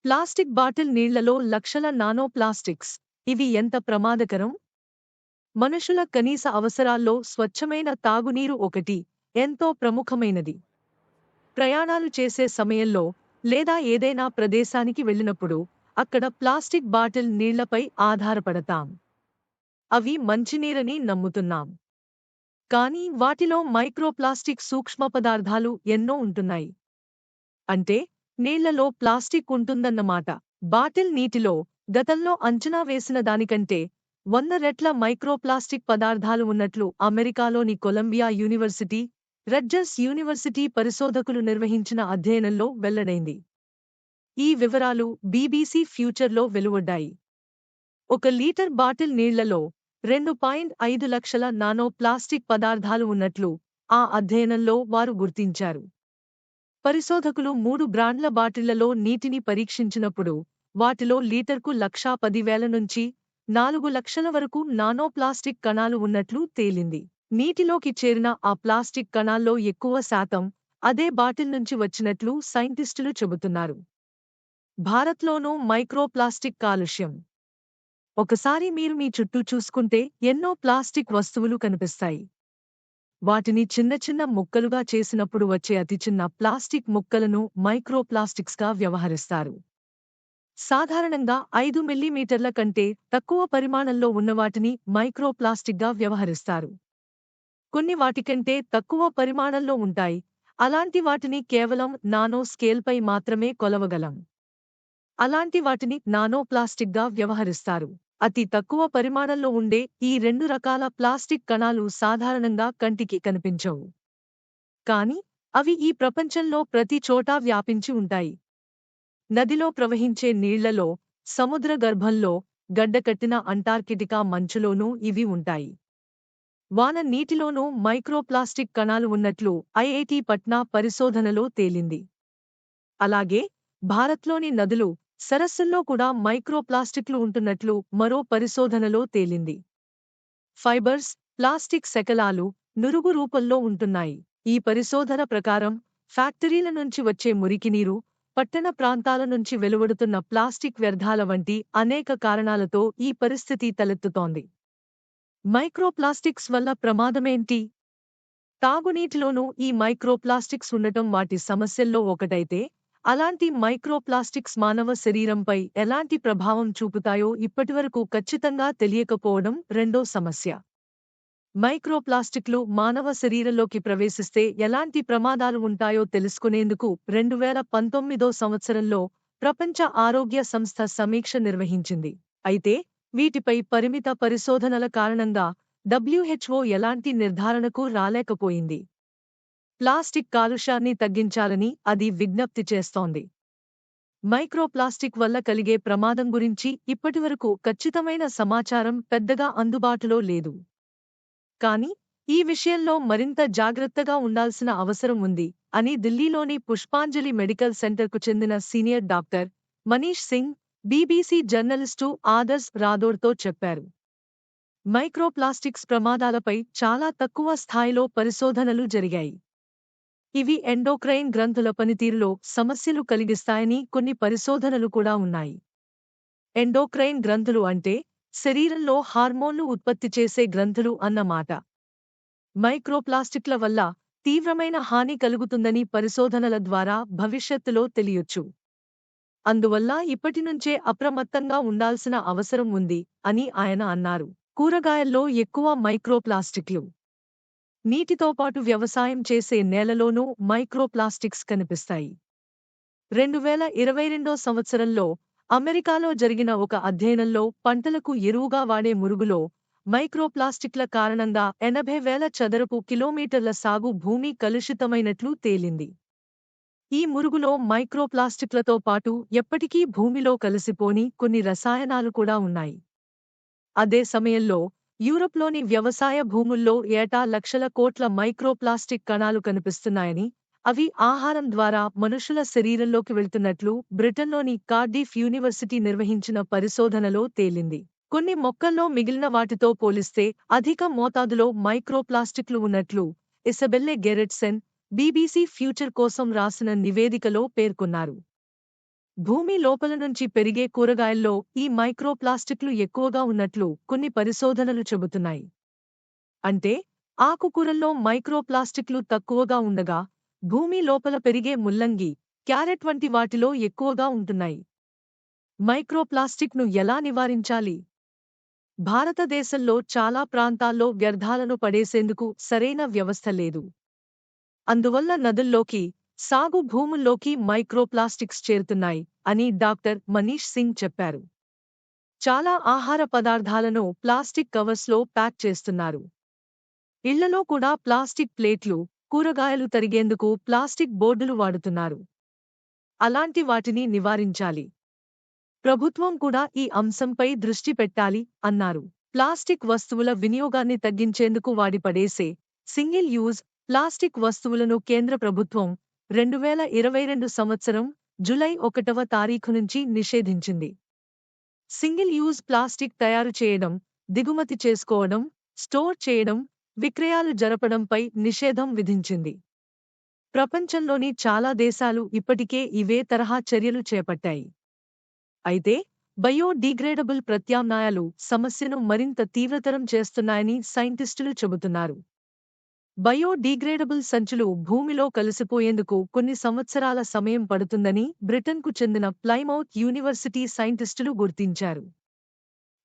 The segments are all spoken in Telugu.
ప్లాస్టిక్ బాటిల్ నీళ్లలో లక్షల నానో ప్లాస్టిక్స్. ఇవి ఎంత ప్రమాదకరం? మనుషుల కనీస అవసరాల్లో స్వచ్ఛమైన తాగునీరు ఒకటి, ఎంతో ప్రముఖమైనది. ప్రయాణాలు చేసే సమయంలో లేదా ఏదైనా ప్రదేశానికి వెళ్ళినప్పుడు అక్కడ ప్లాస్టిక్ బాటిల్ నీళ్లపై ఆధారపడతాం. అవి మంచినీరని నమ్ముతున్నాం. కానీ వాటిలో మైక్రోప్లాస్టిక్ సూక్ష్మ పదార్థాలు ఎన్నో ఉంటున్నాయి. అంటే నీళ్లలో ప్లాస్టిక్ ఉంటుందన్నమాట. బాటిల్ నీటిలో గతంలో అంచనా వేసిన దానికంటే 100 రెట్ల మైక్రోప్లాస్టిక్ పదార్థాలు ఉన్నట్లు అమెరికాలోని కొలంబియా యూనివర్సిటీ, రట్జర్స్ యూనివర్సిటీ పరిశోధకులు నిర్వహించిన అధ్యయనంలో వెల్లడైంది. ఈ వివరాలు బీబీసీ ఫ్యూచర్లో వెలువడ్డాయి. 1 లీటర్ బాటిల్ నీళ్లలో 2.5 లక్షల నానో ప్లాస్టిక్ పదార్థాలు ఉన్నట్లు ఆ అధ్యయనంలో వారు గుర్తించారు. పరిశోధకులు 3 బ్రాండ్ల బాటిళ్లలో నీటిని పరీక్షించినప్పుడు వాటిలో లీటర్కు 1,10,000 నుంచి 4 లక్షల వరకు నానో ప్లాస్టిక్ కణాలు ఉన్నట్లు తేలింది. నీటిలోకి చేరిన ఆ ప్లాస్టిక్ కణాల్లో ఎక్కువ శాతం అదే బాటిల్ నుంచి వచ్చినట్లు సైంటిస్టులు చెబుతున్నారు. భారత్లోనూ మైక్రోప్లాస్టిక్ కాలుష్యం. ఒకసారి మీరు మీ చుట్టూ చూసుకుంటే ఎన్నో ప్లాస్టిక్ వస్తువులు కనిపిస్తాయి. వాటిని చిన్న చిన్న ముక్కలుగా చేసినప్పుడు వచ్చే అతి చిన్న ప్లాస్టిక్ ముక్కలను మైక్రోప్లాస్టిక్స్గా వ్యవహరిస్తారు. సాధారణంగా 5 మిల్లీమీటర్ల కంటే తక్కువ పరిమాణంలో ఉన్నవాటిని మైక్రోప్లాస్టిక్గా వ్యవహరిస్తారు. కొన్ని వాటికంటే తక్కువ పరిమాణంలో ఉంటాయి. అలాంటి వాటిని కేవలం నానో స్కేల్పై మాత్రమే కొలవగలం. అలాంటి వాటిని నానో ప్లాస్టిక్గా వ్యవహరిస్తారు. అతి తక్కువ పరిమాణంలో ఉండే ఈ 2 రకాల ప్లాస్టిక్ కణాలు సాధారణంగా కంటికి కనిపించవు. కానీ అవి ఈ ప్రపంచంలో ప్రతి చోటా వ్యాపించి ఉంటాయి. నదిలో ప్రవహించే నీళ్లలో, సముద్ర గర్భంలో, గడ్డకట్టిన అంటార్కిటికా మంచులోనూ ఇవి ఉంటాయి. వాన నీటిలోనూ మైక్రోప్లాస్టిక్ కణాలు ఉన్నట్లు ఐఐటి పట్నా పరిశోధనలో తేలింది. అలాగే భారత్లోని నదులు, సరస్సుల్లో కూడా మైక్రోప్లాస్టిక్లు ఉంటున్నట్లు మరో పరిశోధనలో తేలింది. ఫైబర్స్, ప్లాస్టిక్ శకలాలు, నురుగు రూపంలో ఉంటున్నాయి. ఈ పరిశోధన ప్రకారం ఫ్యాక్టరీల నుంచి వచ్చే మురికినీరు, పట్టణ ప్రాంతాల నుంచి వెలువడుతున్న ప్లాస్టిక్ వ్యర్థాల వంటి అనేక కారణాలతో ఈ పరిస్థితి తలెత్తుతోంది. మైక్రోప్లాస్టిక్స్ వల్ల ప్రమాదమేంటి? తాగునీటిలోనూ ఈ మైక్రోప్లాస్టిక్స్ ఉండటం వాటి సమస్యల్లో ఒకటైతే, అలాంటి మైక్రోప్లాస్టిక్స్ మానవ శరీరంపై ఎలాంటి ప్రభావం చూపుతాయో ఇప్పటివరకు ఖచ్చితంగా తెలియకపోవడం రెండో సమస్య. మైక్రోప్లాస్టిక్లు మానవ శరీరంలోకి ప్రవేశిస్తే ఎలాంటి ప్రమాదాలు ఉంటాయో తెలుసుకునేందుకు 2019 సంవత్సరంలో ప్రపంచ ఆరోగ్య సంస్థ సమీక్ష నిర్వహించింది. అయితే వీటిపై పరిమిత పరిశోధనల కారణంగా WHO ఎలాంటి నిర్ధారణకు రాలేకపోయింది. ప్లాస్టిక్ కాలుష్యాన్ని తగ్గించాలని అది విజ్ఞప్తి చేస్తోంది. మైక్రోప్లాస్టిక్ వల్ల కలిగే ప్రమాదం గురించి ఇప్పటివరకు ఖచ్చితమైన సమాచారం పెద్దగా అందుబాటులో లేదు. కానీ ఈ విషయంలో మరింత జాగ్రత్తగా ఉండాల్సిన అవసరం ఉంది అని ఢిల్లీలోని పుష్పాంజలి మెడికల్ సెంటర్కు చెందిన senior doctor Manish Singh BBC journalist Adarsh రాథోడ్తో చెప్పారు. మైక్రోప్లాస్టిక్స్ ప్రమాదాలపై చాలా తక్కువ స్థాయిలో పరిశోధనలు జరిగాయి. ఇవి ఎండోక్రైన్ గ్రంథుల పనితీరులో సమస్యలు కలిగిస్తాయని కొన్ని పరిశోధనలు కూడా ఉన్నాయి. ఎండోక్రైన్ గ్రంథులు అంటే శరీరంలో హార్మోన్లు ఉత్పత్తి చేసే గ్రంథులు అన్నమాట. మైక్రోప్లాస్టిక్ల వల్ల తీవ్రమైన హాని కలుగుతుందని పరిశోధనల ద్వారా భవిష్యత్తులో తెలియొచ్చు. అందువల్ల ఇప్పటినుంచే అప్రమత్తంగా ఉండాల్సిన అవసరం ఉంది అని ఆయన అన్నారు. కూరగాయల్లో ఎక్కువ మైక్రోప్లాస్టిక్లు. నీటితో పాటు వ్యవసాయం చేసే నేలలోనూ మైక్రోప్లాస్టిక్స్ కనిపిస్తాయి. 2022 సంవత్సరంలో అమెరికాలో జరిగిన ఒక అధ్యయనంలో పంటలకు ఎరువుగా వాడే మురుగులో మైక్రోప్లాస్టిక్ల కారణంగా 80,000 చదరపు కిలోమీటర్ల సాగు భూమి కలుషితమైనట్లు తేలింది. ఈ మురుగులో మైక్రోప్లాస్టిక్లతో పాటు ఎప్పటికీ భూమిలో కలిసిపోని కొన్ని రసాయనాలు కూడా ఉన్నాయి. అదే సమయంలో యూరప్లోని వ్యవసాయ భూముల్లో ఏటా లక్షల కోట్ల మైక్రోప్లాస్టిక్ కణాలు కనిపిస్తున్నాయని, అవి ఆహారం ద్వారా మనుషుల శరీరంలోకి వెళ్తున్నట్లు బ్రిటన్లోని కార్డిఫ్ యూనివర్సిటీ నిర్వహించిన పరిశోధనలో తేలింది. కొన్ని మొక్కల్లో మిగిలిన వాటితో పోలిస్తే అధిక మోతాదులో మైక్రోప్లాస్టిక్లు ఉన్నట్లు ఇసబెల్లె గెరెట్సెన్ బీబీసీ ఫ్యూచర్ కోసం రాసిన నివేదికలో పేర్కొన్నారు. భూమి లోపల నుంచి పెరిగే కూరగాయల్లో ఈ మైక్రోప్లాస్టిక్లు ఎక్కువగా ఉన్నట్లు కొన్ని పరిశోధనలు చెబుతున్నాయి. అంటే ఆకుకూరల్లో మైక్రోప్లాస్టిక్లు తక్కువగా ఉండగా భూమి లోపల పెరిగే ముల్లంగి, క్యారెట్ వంటి వాటిలో ఎక్కువగా ఉంటున్నాయి. మైక్రోప్లాస్టిక్ను ఎలా నివారించాలి? భారతదేశంలో చాలా ప్రాంతాల్లో వ్యర్థాలను పడేసేందుకు సరైన వ్యవస్థ లేదు. అందువల్ల నదుల్లోకి, సాగు భూముల్లోకి మైక్రోప్లాస్టిక్స్ చేరుతున్నాయి అని డాక్టర్ మనీష్ సింగ్ చెప్పారు. చాలా ఆహార పదార్థాలను ప్లాస్టిక్ కవర్స్లో ప్యాక్ చేస్తున్నారు. ఇళ్లలో కూడా ప్లాస్టిక్ ప్లేట్లు, కూరగాయలు తరిగేందుకు ప్లాస్టిక్ బోర్డులు వాడుతున్నారు. అలాంటి వాటిని నివారించాలి. ప్రభుత్వం కూడా ఈ అంశంపై దృష్టి పెట్టాలి అన్నారు. ప్లాస్టిక్ వస్తువుల వినియోగాన్ని తగ్గించేందుకు వాడిపడేసే సింగిల్ యూజ్ ప్లాస్టిక్ వస్తువులను కేంద్ర ప్రభుత్వం 2022 సంవత్సరం జూలై 1వ తారీఖు నుంచి నిషేధించింది. సింగిల్ యూజ్ ప్లాస్టిక్ తయారు చేయడం, దిగుమతి చేసుకోవడం, స్టోర్ చేయడం, విక్రయాలు జరపడంపై నిషేధం విధించింది. ప్రపంచంలోని చాలా దేశాలు ఇప్పటికే ఇవే తరహా చర్యలు చేపట్టాయి. అయితే బయోడీగ్రేడబుల్ ప్రత్యామ్నాయాలు సమస్యను మరింత తీవ్రతరం చేస్తున్నాయని సైంటిస్టులు చెబుతున్నారు. బయోడీగ్రేడబుల్ సంచులు భూమిలో కలిసిపోయేందుకు కొన్ని సంవత్సరాల సమయం పడుతుందని బ్రిటన్కు చెందిన ప్లైమౌత్ యూనివర్సిటీ సైంటిస్టులు గుర్తించారు.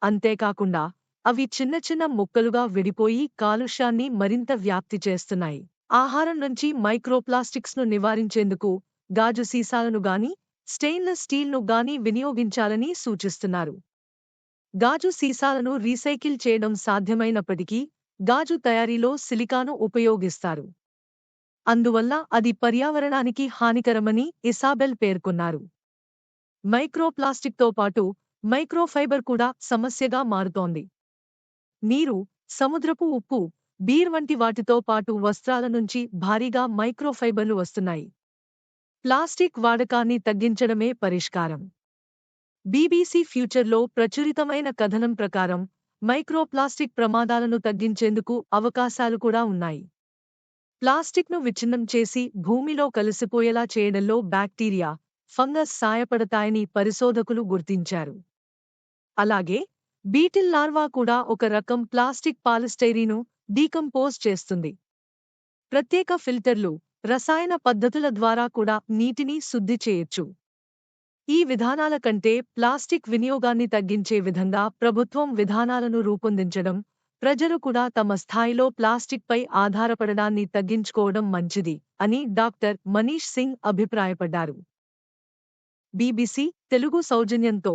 అంతేకాకుండా అవి చిన్న చిన్న ముక్కలుగా విడిపోయి కాలుష్యాన్ని మరింత వ్యాప్తి చేస్తున్నాయి. ఆహారం నుంచి మైక్రోప్లాస్టిక్స్ను నివారించేందుకు గాజు సీసాలను గాని, స్టెయిన్లెస్ స్టీల్ను గాని వినియోగించాలని సూచిస్తున్నారు. గాజు సీసాలను రీసైకిల్ చేయడం సాధ్యమైనప్పటికీ గాజు తయారీలో సిలికాను ఉపయోగిస్తారు. అందువల్ల అది పర్యావరణానికి హానికరమని ఇసాబెల్ పేర్కొన్నారు. మైక్రోప్లాస్టిక్తో పాటు మైక్రోఫైబర్ కూడా సమస్యగా మారుతోంది. నీరు, సముద్రపు ఉప్పు, బీర్ వంటి వాటితో పాటు వస్త్రాల నుంచి భారీగా మైక్రోఫైబర్లు వస్తున్నాయి. ప్లాస్టిక్ వాడకాన్ని తగ్గించడమే పరిష్కారం. బీబీసీ ఫ్యూచర్లో ప్రచురితమైన కథనం ప్రకారం మైక్రోప్లాస్టిక్ ప్రమాదాలను తగ్గించేందుకు అవకాశాలు కూడా ఉన్నాయి. ప్లాస్టిక్ను విచ్ఛిన్నం చేసి భూమిలో కలిసిపోయేలా చేయడంలో బ్యాక్టీరియా, ఫంగస్ సాయపడతాయని పరిశోధకులు గుర్తించారు. అలాగే బీటిల్ లార్వా కూడా ఒక రకం ప్లాస్టిక్ పాలిస్టైరీను డీకంపోజ్ చేస్తుంది. ప్రత్యేక ఫిల్టర్లు, రసాయన పద్ధతుల ద్వారా కూడా నీటిని శుద్ధి చేయొచ్చు. ఈ విధానాల కంటే ప్లాస్టిక్ వినియోగాన్ని తగ్గించే విధంగా ప్రభుత్వం విధానాలను రూపొందించడం, ప్రజలు కూడా తమ స్థాయిలో ప్లాస్టిక్పై ఆధారపడడాన్ని తగ్గించుకోవడం మంచిది అని డాక్టర్ మనీష్ సింగ్ అభిప్రాయపడ్డారు. బీబీసీ తెలుగు సౌజన్యంతో